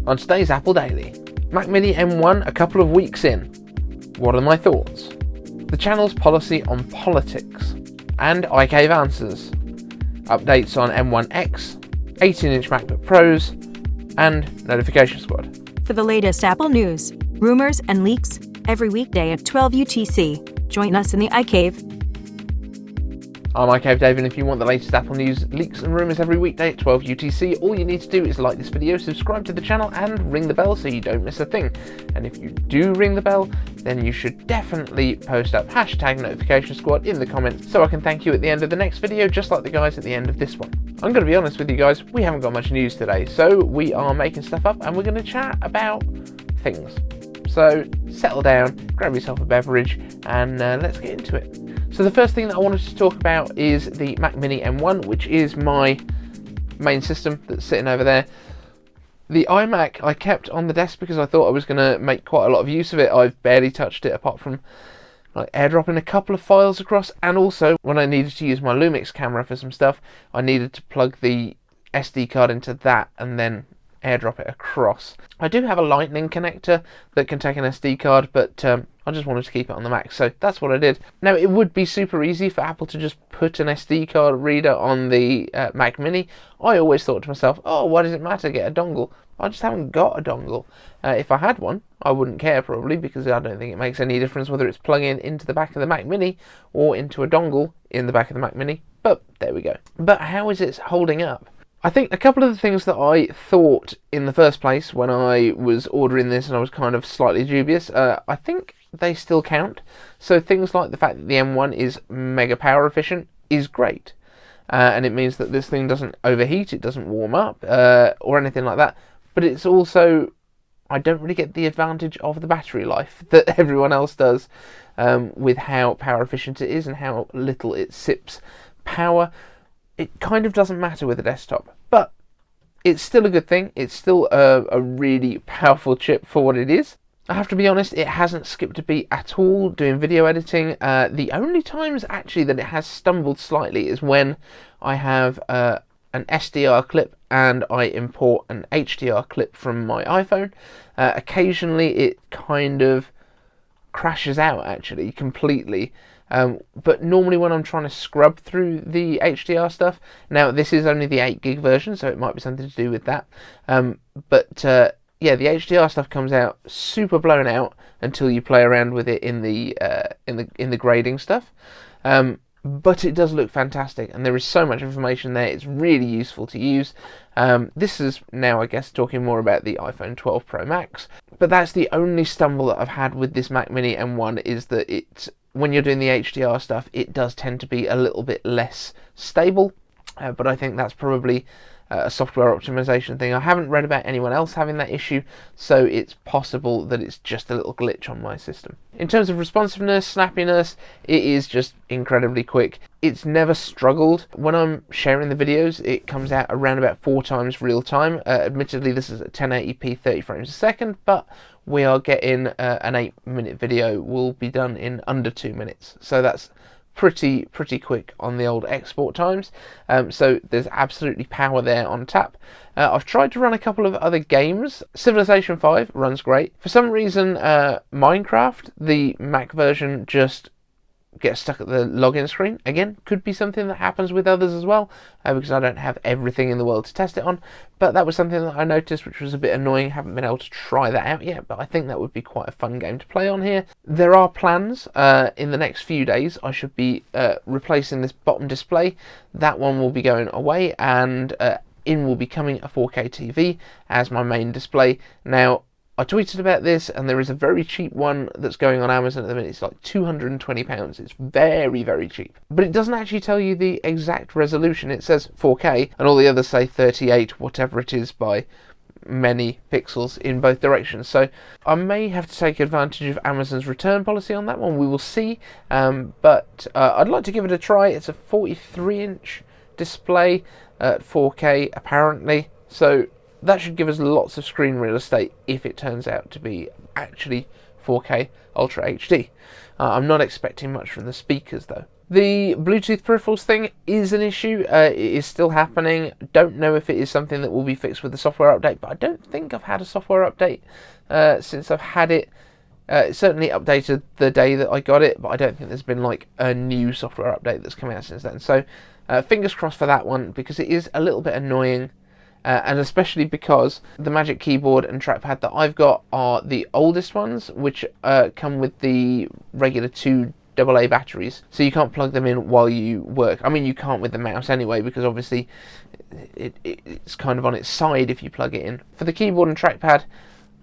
On today's Apple Daily, Mac Mini M1 a couple of weeks in. What are my thoughts? The channel's policy on politics and iCave answers. Updates on M1x, 18-inch MacBook Pros, and Notification Squad. For the latest Apple news, rumors, and leaks every weekday at 12 UTC. Join us in the iCave. I'm iCaveDave, and if you want the latest Apple news, leaks and rumours every weekday at 12 UTC, all you need to do is like this video, subscribe to the channel and ring the bell so you don't miss a thing. And if you do ring the bell, then you should definitely post up hashtag Notification Squad in the comments so I can thank you at the end of the next video, just like the guys at the end of this one. I'm going to be honest with you guys, we haven't got much news today, so we are making stuff up and we're going to chat about things. So settle down, grab yourself a beverage, and let's get into it. So the first thing that I wanted to talk about is the Mac Mini M1, which is my main system that's sitting over there. The iMac I kept on the desk because I thought I was going to make quite a lot of use of it. I've barely touched it apart from like airdropping a couple of files across, and also when I needed to use my Lumix camera for some stuff, I needed to plug the SD card into that and then airdrop it across. I do have a lightning connector that can take an SD card, but I just wanted to keep it on the Mac, so that's what I did. Now, it would be super easy for Apple to just put an SD card reader on the Mac Mini. I always thought to myself, oh, why does it matter, get a dongle? I just haven't got a dongle. If I had one, I wouldn't care probably, because I don't think it makes any difference whether it's plugging into the back of the Mac Mini or into a dongle in the back of the Mac Mini, but there we go. But how is it holding up? I think a couple of the things that I thought in the first place when I was ordering this and I was kind of slightly dubious, I think they still count. So things like the fact that the M1 is mega power efficient is great. And it means that this thing doesn't overheat, it doesn't warm up, or anything like that. But it's also, I don't really get the advantage of the battery life that everyone else does with how power efficient it is and how little it sips power. It kind of doesn't matter with a desktop, but it's still a good thing. It's still a really powerful chip for what it is. I have to be honest, it hasn't skipped a beat at all doing video editing. The only times actually that it has stumbled slightly is when I have an SDR clip and I import an HDR clip from my iPhone. Occasionally it kind of crashes out actually completely. But normally when I'm trying to scrub through the HDR stuff, now this is only the 8GB version, so it might be something to do with that. Yeah, the HDR stuff comes out super blown out until you play around with it in the grading stuff. But it does look fantastic, and there is so much information there. It's really useful to use. This is now, I guess, talking more about the iPhone 12 Pro Max. But that's the only stumble that I've had with this Mac Mini M1, is that when you're doing the HDR stuff, it does tend to be a little bit less stable. But I think that's probably a software optimization thing. I haven't read about anyone else having that issue, so it's possible that it's just a little glitch on my system. In terms of responsiveness, snappiness, it is just incredibly quick. It's never struggled. When I'm sharing the videos, it comes out around about 4 times real time. Admittedly, this is at 1080p 30 frames a second, but we are getting an 8-minute video will be done in under 2 minutes. So that's pretty quick on the old export times. So there's absolutely power there on tap. I've tried to run a couple of other games. Civilization 5 runs great. For some reason, Minecraft, the Mac version, just gets stuck at the login screen. Again, could be something that happens with others as well, because I don't have everything in the world to test it on. But that was something that I noticed, which was a bit annoying. Haven't been able to try that out yet, but I think that would be quite a fun game to play on here. There are plans in the next few days. I should be replacing this bottom display. That one will be going away, and in will be coming a 4K TV as my main display. Now, I tweeted about this, and there is a very cheap one that's going on Amazon at the minute. It's like £220. It's very, very cheap. But it doesn't actually tell you the exact resolution. It says 4K, and all the others say 38, whatever it is, by many pixels in both directions. So I may have to take advantage of Amazon's return policy on that one. We will see. But I'd like to give it a try. It's a 43-inch display at 4K, apparently. So that should give us lots of screen real estate if it turns out to be actually 4K Ultra HD. I'm not expecting much from the speakers though. The Bluetooth peripherals thing is an issue. It is still happening. Don't know if it is something that will be fixed with the software update, but I don't think I've had a software update since I've had it. It certainly updated the day that I got it, but I don't think there's been like a new software update that's come out since then. So fingers crossed for that one, because it is a little bit annoying. And especially because the Magic Keyboard and trackpad that I've got are the oldest ones, which come with the regular 2 AA batteries, so you can't plug them in while you work. I mean, you can't with the mouse anyway, because obviously it's kind of on its side if you plug it in. For the keyboard and trackpad,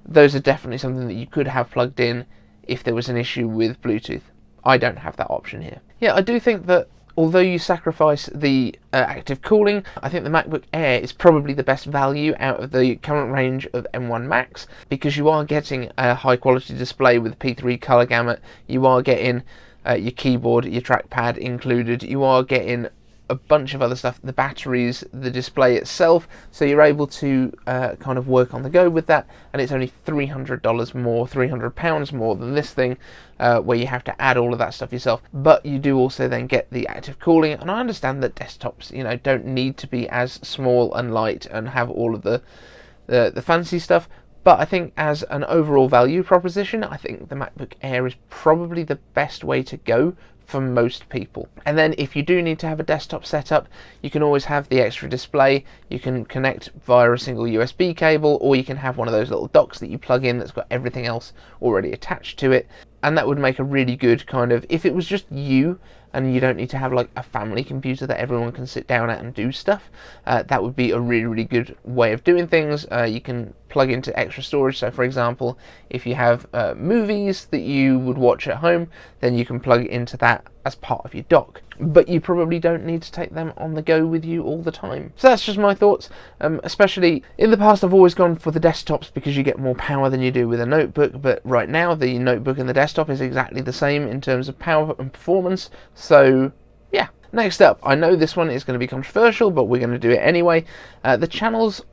those are definitely something that you could have plugged in if there was an issue with Bluetooth. I don't have that option here. Yeah, I do think that although you sacrifice the active cooling, I think the MacBook Air is probably the best value out of the current range of M1 Max, because you are getting a high quality display with P3 color gamut. You are getting your keyboard, your trackpad included. You are getting a bunch of other stuff, the batteries, the display itself, so you're able to kind of work on the go with that, and it's only $300 more, £300 more than this thing, where you have to add all of that stuff yourself. But you do also then get the active cooling, and I understand that desktops, you know, don't need to be as small and light and have all of the fancy stuff. But I think as an overall value proposition, I think the MacBook Air is probably the best way to go for most people. And then if you do need to have a desktop setup, you can always have the extra display. You can connect via a single USB cable, or you can have one of those little docks that you plug in that's got everything else already attached to it. And that would make a really good kind of, if it was just you and you don't need to have like a family computer that everyone can sit down at and do stuff, that would be a really, really good way of doing things. You can plug into extra storage. So for example, if you have movies that you would watch at home, then you can plug into that as part of your dock. But you probably don't need to take them on the go with you all the time. So that's just my thoughts. Especially in the past, I've always gone for the desktops because you get more power than you do with a notebook. But right now, the notebook and the desktop is exactly the same in terms of power and performance. So yeah. Next up, I know this one is going to be controversial, but we're going to do it anyway. The channel's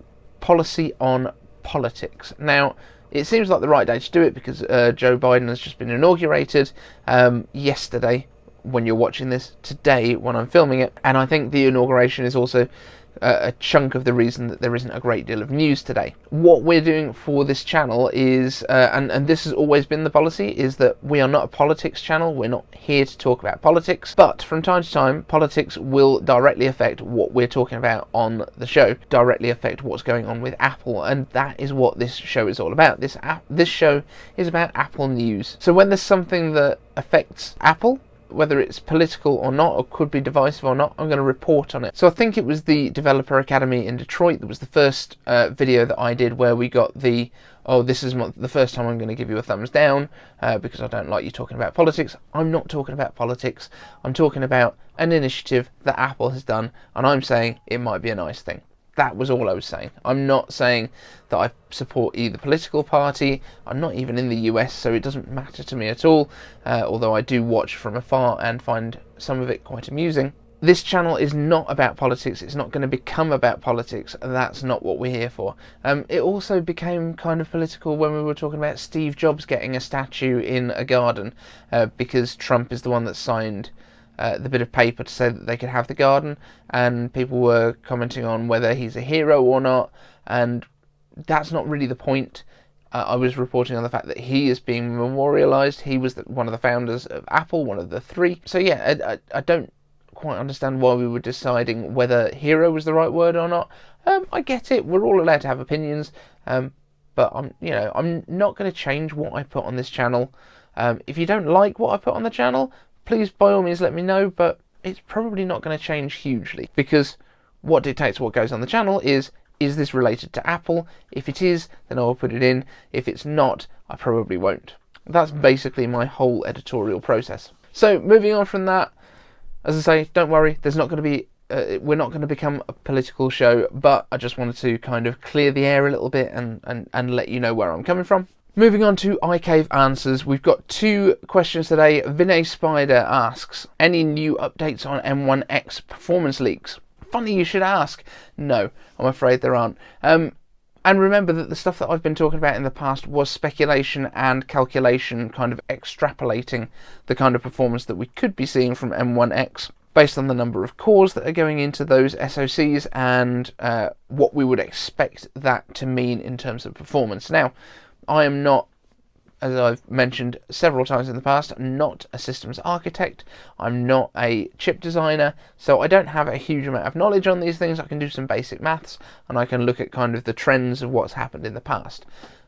policy on politics. Now, it seems like the right day to do it because Joe Biden has just been inaugurated yesterday when you're watching this, today when I'm filming it, and I think the inauguration is also a chunk of the reason that there isn't a great deal of news today. What we're doing for this channel is, and this has always been the policy, is that we are not a politics channel. We're not here to talk about politics, but from time to time, politics will directly affect what we're talking about on the show, directly affect what's going on with Apple, and that is what this show is all about. This show is about Apple news. So when there's something that affects Apple, whether it's political or not, or could be divisive or not, I'm going to report on it. So I think it was the Developer Academy in Detroit that was the first video that I did where we got the, oh, this is the first time I'm going to give you a thumbs down because I don't like you talking about politics. I'm not talking about politics. I'm talking about an initiative that Apple has done, and I'm saying it might be a nice thing. That was all I was saying. I'm not saying that I support either political party. I'm not even in the US, so it doesn't matter to me at all, although I do watch from afar and find some of it quite amusing. This channel is not about politics. It's not going to become about politics. That's not what we're here for. It also became kind of political when we were talking about Steve Jobs getting a statue in a garden because Trump is the one that signed the bit of paper to say that they could have the garden, and people were commenting on whether he's a hero or not, and that's not really the point. I was reporting on the fact that he is being memorialised. He was one of the founders of Apple, one of the 3. So yeah, I don't quite understand why we were deciding whether hero was the right word or not. I get it, we're all allowed to have opinions, but I'm not going to change what I put on this channel. If you don't like what I put on the channel, please, by all means, let me know, but it's probably not going to change hugely, because what dictates what goes on the channel is this related to Apple? If it is, then I'll put it in. If it's not, I probably won't. That's basically my whole editorial process. So, moving on from that, as I say, don't worry, there's not going to be, we're not going to become a political show, but I just wanted to kind of clear the air a little bit and let you know where I'm coming from. Moving on to iCave answers, we've got 2 questions today. Vinay Spidey asks, any new updates on M1x Performance leaks? Funny you should ask. No, I'm afraid there aren't. And remember that the stuff that I've been talking about in the past was speculation and calculation, kind of extrapolating the kind of performance that we could be seeing from M1x based on the number of cores that are going into those SoCs and what we would expect that to mean in terms of performance. Now, I am not, as I've mentioned several times in the past, not a systems architect. I'm not a chip designer, so I don't have a huge amount of knowledge on these things. I can do some basic maths and I can look at kind of the trends of what's happened in the past.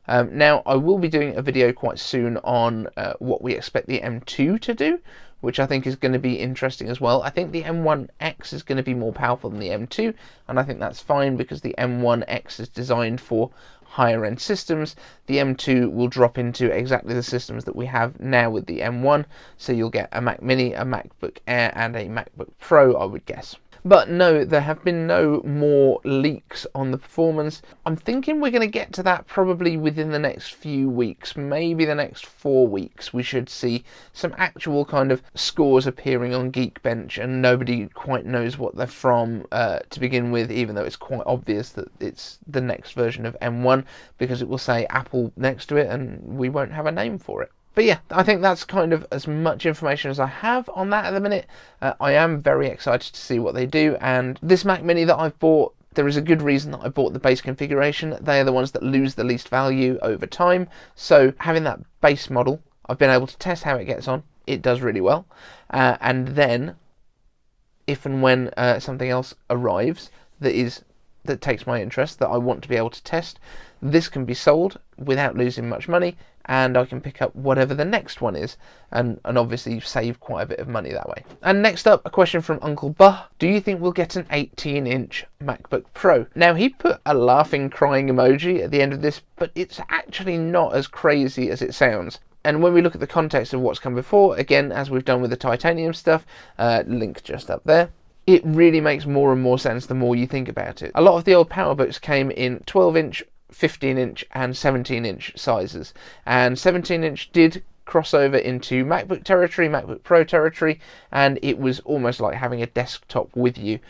Now, I will be doing a video quite soon on what we expect the M2 to do, which I think is going to be interesting as well. I think the M1X is going to be more powerful than the M2, and I think that's fine because the M1X is designed for higher end systems. The M2 will drop into exactly the systems that we have now with the M1, so you'll get a Mac Mini, a MacBook Air and a MacBook Pro, I would guess. But no, there have been no more leaks on the performance. I'm thinking we're going to get to that probably within the next few weeks, maybe the next 4 weeks. We should see some actual kind of scores appearing on Geekbench, and nobody quite knows what they're from to begin with, even though it's quite obvious that it's the next version of M1 because it will say Apple next to it and we won't have a name for it. But yeah, I think that's kind of as much information as I have on that at the minute. I am very excited to see what they do, and this Mac Mini that I've bought, there is a good reason that I bought the base configuration. They are the ones that lose the least value over time, so having that base model, I've been able to test how it gets on. It does really well, and then if and when something else arrives that takes my interest, that I want to be able to test, this can be sold without losing much money, and I can pick up whatever the next one is, and obviously save quite a bit of money that way. And next up, a question from Uncle Bah. Do you think we'll get an 18-inch MacBook Pro? Now, he put a laughing, crying emoji at the end of this, but it's actually not as crazy as it sounds. And when we look at the context of what's come before, again, as we've done with the titanium stuff, link just up there, it really makes more and more sense the more you think about it. A lot of the old PowerBooks came in 12-inch, 15-inch and 17-inch sizes, and 17-inch did cross over into MacBook territory, MacBook Pro territory, and it was almost like having a desktop with you,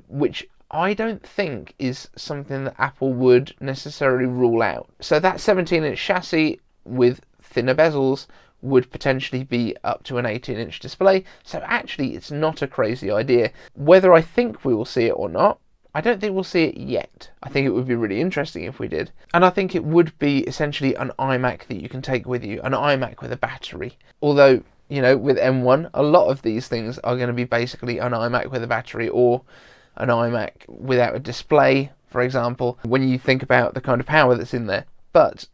which I don't think is something that Apple would necessarily rule out. So that 17-inch chassis with thinner bezels would potentially be up to an 18-inch display, so actually it's not a crazy idea. Whether I think we will see it or not, I don't think we'll see it yet. I think it would be really interesting if we did. And I think it would be essentially an iMac that you can take with you, an iMac with a battery. Although, you know, with M1, a lot of these things are going to be basically an iMac with a battery or an iMac without a display, for example, when you think about the kind of power that's in there. But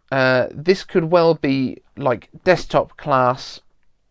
this could well be like desktop class,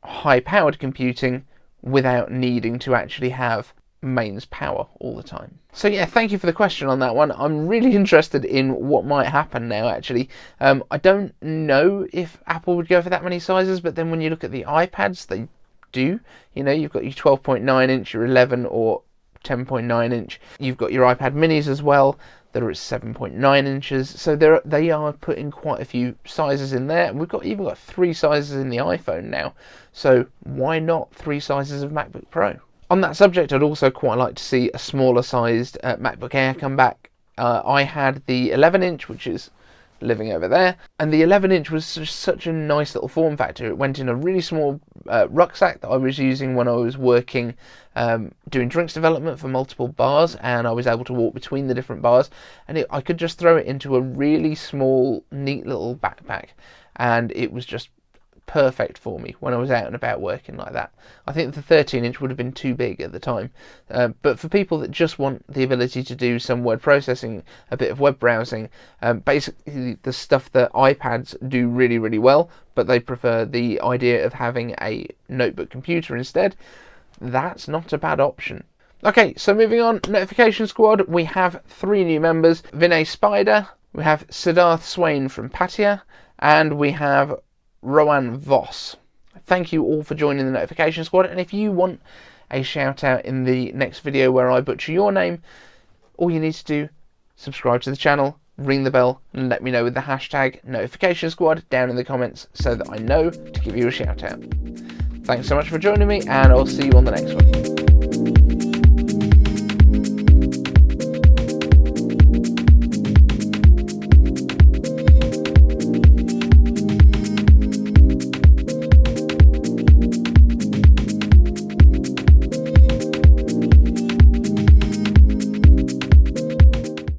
high-powered computing without needing to actually have mains power all the time. So yeah, thank you for the question on that one. I'm really interested in what might happen now, actually. I don't know if Apple would go for that many sizes, but then when you look at the iPads, they do. You know, you've got your 12.9 inch, your 11 or 10.9 inch. You've got your iPad minis as well that are at 7.9 inches. So they are putting quite a few sizes in there. And we've even got 3 sizes in the iPhone now. So why not 3 sizes of MacBook Pro? On that subject, I'd also quite like to see a smaller sized MacBook Air come back. I had the 11-inch, which is living over there, and the 11-inch was just such a nice little form factor. It went in a really small rucksack that I was using when I was working doing drinks development for multiple bars, and I was able to walk between the different bars, and I could just throw it into a really small, neat little backpack, and it was just perfect for me when I was out and about working like that. I think the 13-inch would have been too big at the time, but for people that just want the ability to do some word processing, a bit of web browsing, basically the stuff that iPads do really, really well, but they prefer the idea of having a notebook computer instead, that's not a bad option. Okay, so moving on, Notification Squad, we have 3 new members: Vinay Spidey, we have Siddharth Swain from Patia, and we have Rowan Voss. Thank you all for joining the Notification Squad, and if you want a shout out in the next video where I butcher your name, all you need to do, subscribe to the channel, ring the bell, and let me know with the hashtag Notification Squad down in the comments so that I know to give you a shout out. Thanks so much for joining me, and I'll see you on the next one.